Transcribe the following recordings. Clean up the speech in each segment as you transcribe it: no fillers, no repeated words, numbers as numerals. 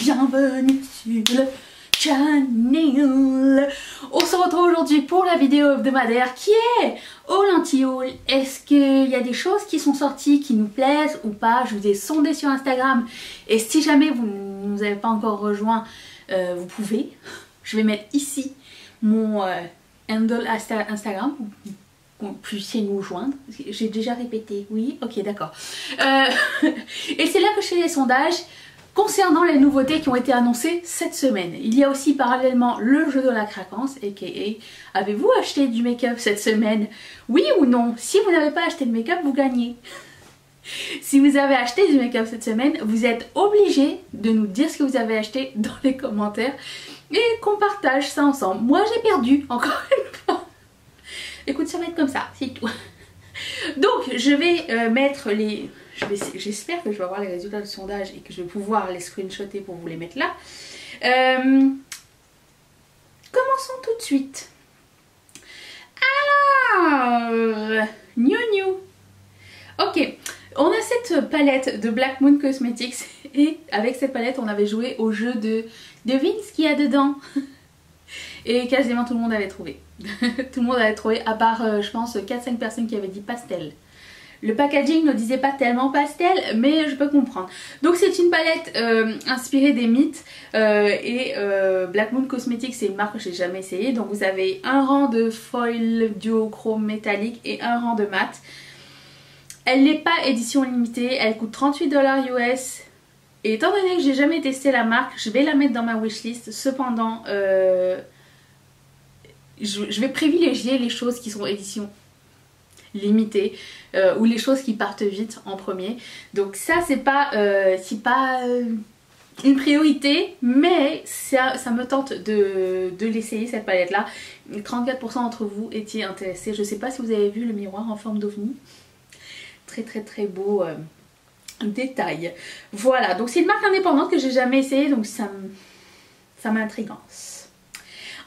bienvenue sur le channel. On se retrouve aujourd'hui pour la vidéo hebdomadaire qui est haul anti-haul. Est-ce qu'il y a des choses qui sont sorties qui nous plaisent ou pas? Je vous ai sondé sur Instagram et si jamais vous ne nous avez pas encore rejoint, vous pouvez. Je vais mettre ici mon handle Instagram. Vous puissiez nous joindre. J'ai déjà répété, oui, ok, d'accord. Et c'est là que je fais les sondages concernant les nouveautés qui ont été annoncées cette semaine. Il y a aussi parallèlement le jeu de la craquance, aka avez-vous acheté du make-up cette semaine? Oui ou non? Si vous n'avez pas acheté de make-up, vous gagnez. Si vous avez acheté du make-up cette semaine, vous êtes obligé de nous dire ce que vous avez acheté dans les commentaires et qu'on partage ça ensemble. Moi j'ai perdu, encore une fois. Écoute, ça va être comme ça, c'est tout. Donc, je vais mettre les... J'espère que je vais avoir les résultats du sondage et que je vais pouvoir les screenshotter pour vous les mettre là. Commençons tout de suite. Alors, new. Ok, on a cette palette de Black Moon Cosmetics et avec cette palette, on avait joué au jeu de devine ce qu'il y a dedans. Et quasiment tout le monde avait trouvé. Tout le monde avait trouvé, à part je pense 4-5 personnes qui avaient dit pastel. Le packaging ne disait pas tellement pastel, mais je peux comprendre. Donc c'est une palette inspirée des mythes et Black Moon Cosmetics, c'est une marque que j'ai jamais essayé. Donc vous avez un rang de foil duochrome métallique et un rang de mat. Elle n'est pas édition limitée, elle coûte 38 $ US. Et étant donné que j'ai jamais testé la marque, je vais la mettre dans ma wishlist. Cependant, je vais privilégier les choses qui sont édition limitée ou les choses qui partent vite en premier. Donc ça c'est pas une priorité, mais ça me tente de l'essayer cette palette là. 34% d'entre vous étiez intéressés. Je sais pas si vous avez vu le miroir en forme d'ovni. Très beau détail. Voilà, donc c'est une marque indépendante que j'ai jamais essayé, donc ça m'intrigue.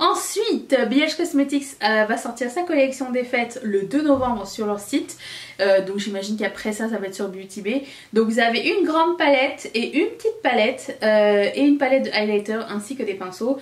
Ensuite, BH Cosmetics va sortir sa collection des fêtes le 2 novembre sur leur site. Donc j'imagine qu'après ça va être sur Beauty Bay. Donc vous avez une grande palette et une petite palette et une palette de highlighter ainsi que des pinceaux.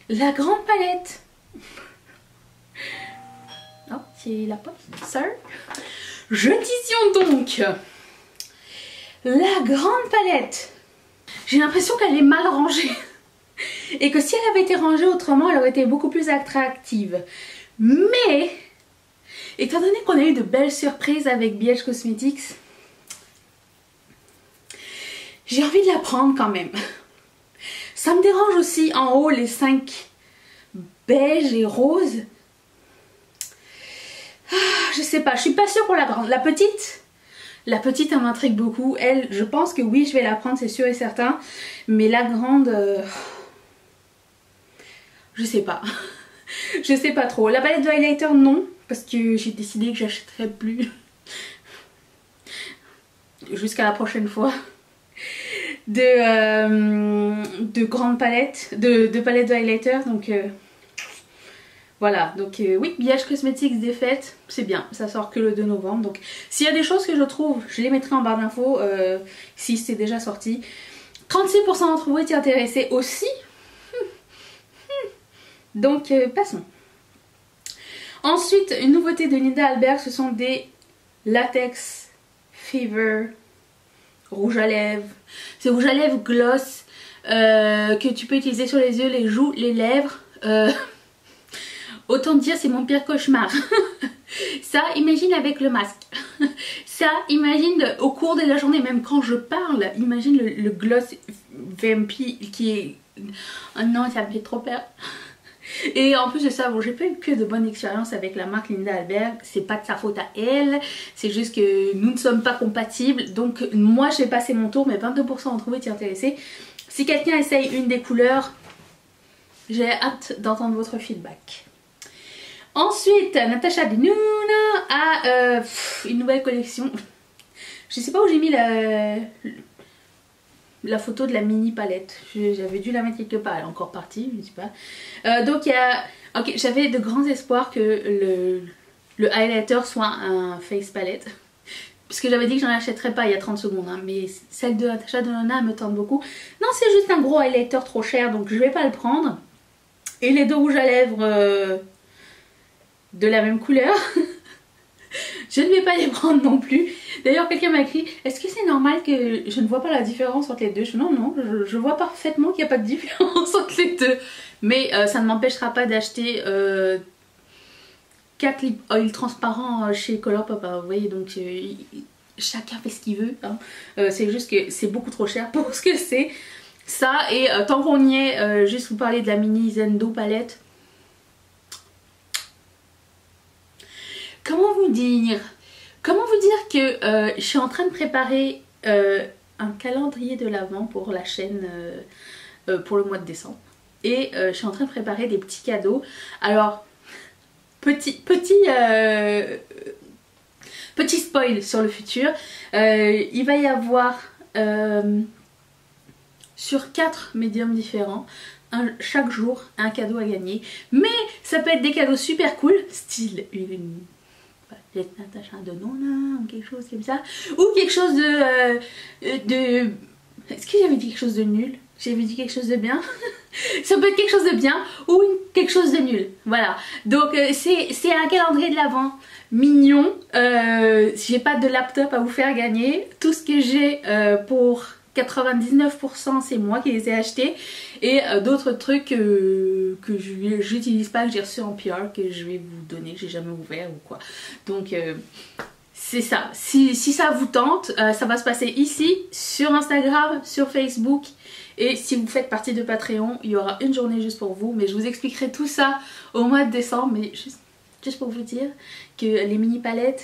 La grande palette... Oh, c'est la pote, sir. Je disons donc... La grande palette. J'ai l'impression qu'elle est mal rangée. Et que si elle avait été rangée autrement, elle aurait été beaucoup plus attractive. Mais, étant donné qu'on a eu de belles surprises avec BH Cosmetics, j'ai envie de la prendre quand même. Ça me dérange aussi en haut les 5 beige et rose. Je sais pas, je suis pas sûre pour la grande. La petite, elle m'intrigue beaucoup. Elle, je pense que oui, je vais la prendre, c'est sûr et certain. Mais la grande... je sais pas. Je sais pas trop. La palette de highlighter, non. Parce que j'ai décidé que j'achèterai plus. Jusqu'à la prochaine fois. De grandes palettes. De palettes de highlighter. Donc voilà. Donc oui, BH Cosmetics des fêtes. C'est bien. Ça sort que le 2 novembre. Donc s'il y a des choses que je trouve, je les mettrai en barre d'infos. Si c'est déjà sorti. 36% d'entre vous étaient intéressés aussi. Donc passons. Ensuite, une nouveauté de Linda Albert, ce sont des Latex Fever rouge à lèvres. C'est rouge à lèvres gloss que tu peux utiliser sur les yeux, les joues, les lèvres. Autant dire, c'est mon pire cauchemar. Ça, imagine avec le masque. Ça, imagine au cours de la journée, même quand je parle, imagine le gloss vampy qui est... Oh non, ça me fait trop peur. Et en plus de ça, bon, j'ai pas eu que de bonnes expériences avec la marque Linda Albert. C'est pas de sa faute à elle, c'est juste que nous ne sommes pas compatibles. Donc moi j'ai passé mon tour, mais 22% d'entre vous étaient intéressés. Si quelqu'un essaye une des couleurs, j'ai hâte d'entendre votre feedback. Ensuite, Natasha Denona a une nouvelle collection. Je sais pas où j'ai mis la photo de la mini palette. J'avais dû la mettre quelque part, elle est encore partie, je sais pas. Donc il y a... Ok, j'avais de grands espoirs que le highlighter soit un face palette. parce que j'avais dit que j'en achèterais pas il y a 30 secondes, hein, mais celle de Natasha Denona me tente beaucoup. Non, c'est juste un gros highlighter trop cher, donc je vais pas le prendre. Et les deux rouges à lèvres de la même couleur, je ne vais pas les prendre non plus. D'ailleurs, quelqu'un m'a écrit, est-ce que c'est normal que je ne vois pas la différence entre les deux? Non, je vois parfaitement qu'il n'y a pas de différence entre les deux. Mais ça ne m'empêchera pas d'acheter 4 lip oil transparents chez Colourpop. Vous voyez, donc chacun fait ce qu'il veut. Hein. C'est juste que c'est beaucoup trop cher pour ce que c'est. Ça, et tant qu'on y est, juste vous parler de la mini Zendo palette. Comment vous dire que je suis en train de préparer un calendrier de l'Avent pour la chaîne pour le mois de décembre. Et je suis en train de préparer des petits cadeaux. Alors, petit spoil sur le futur. Il va y avoir sur 4 médiums différents, chaque jour un cadeau à gagner. Mais ça peut être des cadeaux super cool, style une Natasha Denona ou quelque chose comme ça, ou quelque chose de est-ce que j'avais dit quelque chose de nul? J'avais dit quelque chose de bien. Ça peut être quelque chose de bien ou quelque chose de nul. Voilà. Donc c'est un calendrier de l'Avent mignon. J'ai pas de laptop à vous faire gagner. Tout ce que j'ai pour 99% c'est moi qui les ai achetés. Et d'autres trucs que j'utilise pas, que j'ai reçu en PR, que je vais vous donner, que j'ai jamais ouvert ou quoi. Donc c'est ça. Si ça vous tente, ça va se passer ici, sur Instagram, sur Facebook. Et si vous faites partie de Patreon, il y aura une journée juste pour vous. Mais je vous expliquerai tout ça au mois de décembre. Mais juste pour vous dire que les mini palettes,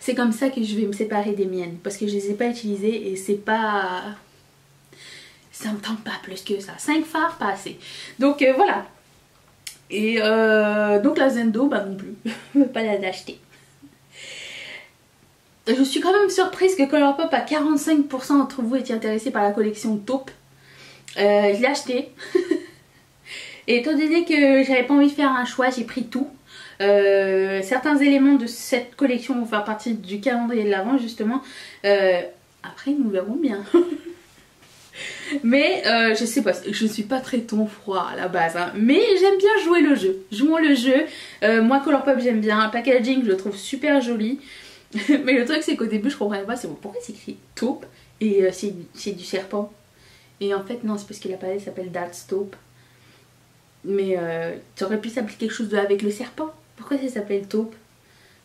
c'est comme ça que je vais me séparer des miennes. Parce que je les ai pas utilisées et c'est pas... ça me tente pas plus que ça. 5 fards, pas assez. Donc voilà. Et donc la Zendo, bah non plus. Je ne veux pas l'acheter. Je suis quand même surprise que Colourpop à 45% d'entre vous étiez intéressés par la collection taupe. Je l'ai acheté. Et étant donné que j'avais pas envie de faire un choix, j'ai pris tout. Certains éléments de cette collection vont faire partie du calendrier de l'Avent justement. Après nous verrons bien. Mais je sais pas, je suis pas très ton froid à la base, hein, mais j'aime bien jouer le jeu. Jouons le jeu. Moi Colourpop j'aime bien. Le packaging je le trouve super joli. Mais le truc c'est qu'au début je comprenais pas, c'est pourquoi c'est écrit taupe et c'est du serpent. Et en fait non, c'est parce que la palette s'appelle That's Taupe. Mais ça aurait pu s'appeler quelque chose avec le serpent. Pourquoi ça s'appelle taupe?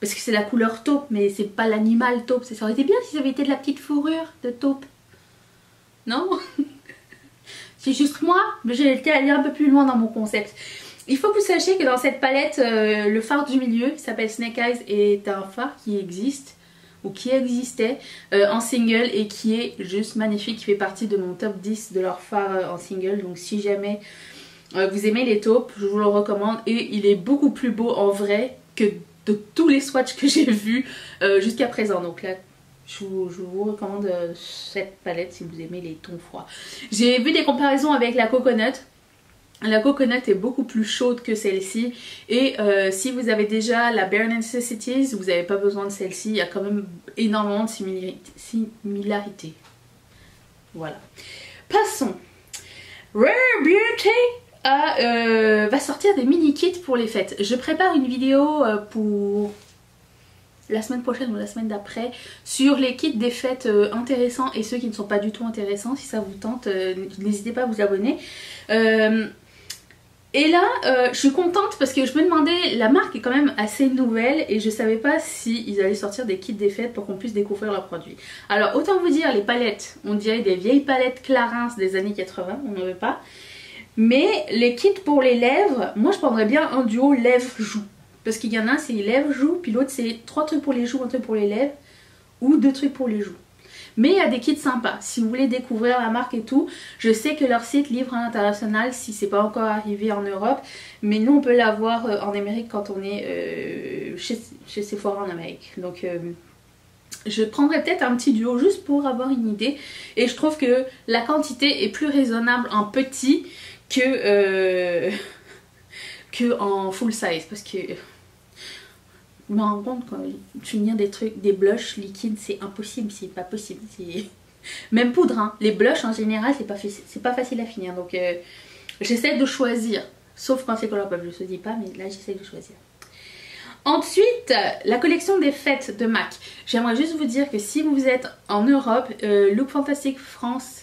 Parce que c'est la couleur taupe, mais c'est pas l'animal taupe. Ça aurait été bien si ça avait été de la petite fourrure de taupe. Non? C'est juste moi, mais j'ai été allée un peu plus loin dans mon concept. Il faut que vous sachiez que dans cette palette, le phare du milieu, qui s'appelle Snake Eyes, est un phare qui existe, ou qui existait, en single, et qui est juste magnifique, qui fait partie de mon top 10 de leurs phares en single. Donc si jamais vous aimez les taupes, je vous le recommande, et il est beaucoup plus beau en vrai que de tous les swatchs que j'ai vus jusqu'à présent. Donc là, je vous recommande cette palette si vous aimez les tons froids. J'ai vu des comparaisons avec la Coconut. La Coconut est beaucoup plus chaude que celle-ci. Et si vous avez déjà la Bare Necessities, vous n'avez pas besoin de celle-ci. Il y a quand même énormément de similarités. Voilà. Passons. Rare Beauty va sortir des mini kits pour les fêtes. Je prépare une vidéo pour la semaine prochaine ou la semaine d'après sur les kits des fêtes intéressants et ceux qui ne sont pas du tout intéressants. Si ça vous tente, n'hésitez pas à vous abonner. Et là, je suis contente parce que je me demandais, la marque est quand même assez nouvelle et je savais pas si ils allaient sortir des kits des fêtes pour qu'on puisse découvrir leurs produits. Alors autant vous dire, les palettes, on dirait des vieilles palettes Clarins des années 80, on n'en veut pas. Mais les kits pour les lèvres, moi je prendrais bien un duo lèvres-joues. Parce qu'il y en a un c'est lèvres-joues, puis l'autre c'est 3 trucs pour les joues, un truc pour les lèvres, ou 2 trucs pour les joues. Mais il y a des kits sympas, si vous voulez découvrir la marque et tout. Je sais que leur site livre à l'international si c'est pas encore arrivé en Europe. Mais nous on peut l'avoir en Amérique quand on est chez Sephora en Amérique. Donc je prendrais peut-être un petit duo juste pour avoir une idée. Et je trouve que la quantité est plus raisonnable en petit que en full size. Parce que je me rends compte quand finir des trucs, des blushs liquides, c'est impossible, c'est pas possible. Même poudre, hein. Les blushs en général, c'est pas facile à finir. Donc j'essaie de choisir. Sauf quand c'est Colourpop, je ne choisis pas, mais là j'essaie de choisir. Ensuite, la collection des fêtes de MAC. J'aimerais juste vous dire que si vous êtes en Europe, Look Fantastic France,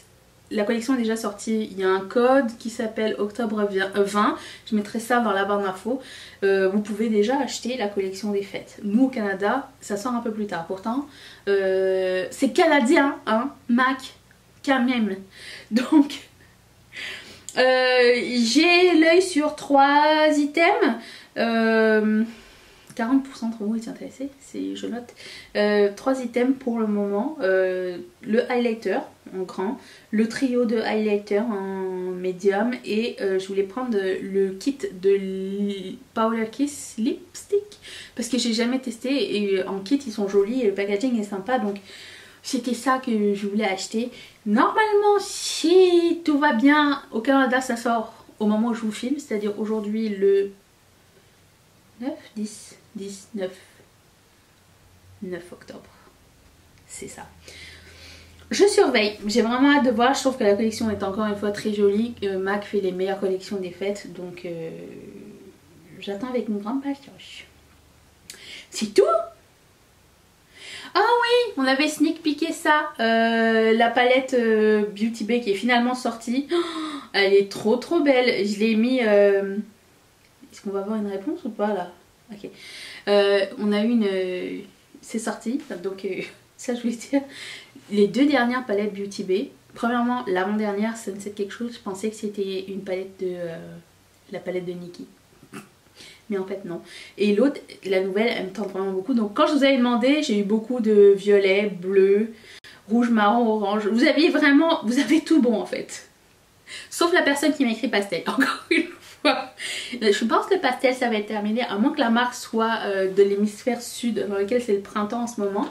la collection est déjà sortie. Il y a un code qui s'appelle octobre 20. Je mettrai ça dans la barre d'infos. Vous pouvez déjà acheter la collection des fêtes. Nous au Canada, ça sort un peu plus tard. Pourtant, c'est canadien, hein, MAC, quand même. Donc... j'ai l'œil sur 3 items. 40% d'entre vous est intéressé, je note. 3 items pour le moment. Le highlighter en grand, le trio de highlighter en médium et je voulais prendre le kit de Powder Kiss Lipstick parce que j'ai jamais testé et en kit ils sont jolis et le packaging est sympa, donc c'était ça que je voulais acheter. Normalement, si tout va bien, au Canada, ça sort au moment où je vous filme, c'est-à-dire aujourd'hui le 9 octobre. C'est ça. Je surveille, j'ai vraiment hâte de voir, je trouve que la collection est encore une fois très jolie. MAC fait les meilleures collections des fêtes, donc j'attends avec une grande patience. C'est tout. Ah oui, on avait sneak peeké ça, la palette Beauty Bay qui est finalement sortie. Oh, elle est trop belle. Je l'ai mis... Est-ce qu'on va avoir une réponse ou pas là? Ok. On a eu une... C'est sorti, donc ça je voulais dire. Les 2 dernières palettes Beauty Bay. Premièrement, l'avant-dernière, Sunset quelque chose. Je pensais que c'était une palette de... la palette de Nikki. Mais en fait non. Et l'autre, la nouvelle, elle me tente vraiment beaucoup. Donc quand je vous avais demandé, j'ai eu beaucoup de violet, bleu, rouge, marron, orange. Vous avez tout bon en fait. Sauf la personne qui m'a écrit pastel, encore une fois. Je pense que le pastel ça va être terminé, à moins que la marque soit de l'hémisphère sud, dans lequel c'est le printemps en ce moment.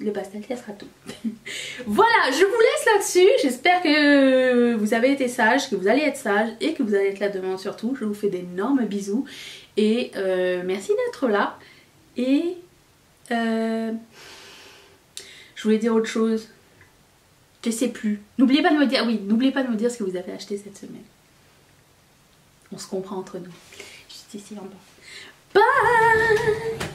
Le pastel, ça sera tout. Voilà, je vous laisse là-dessus. J'espère que vous avez été sages, que vous allez être sages et que vous allez être là demain surtout. Je vous fais d'énormes bisous et merci d'être là. Et je voulais dire autre chose. Je sais plus. N'oubliez pas de me dire, oui, n'oubliez pas de me dire ce que vous avez acheté cette semaine. On se comprend entre nous. Juste ici en bas. Bye!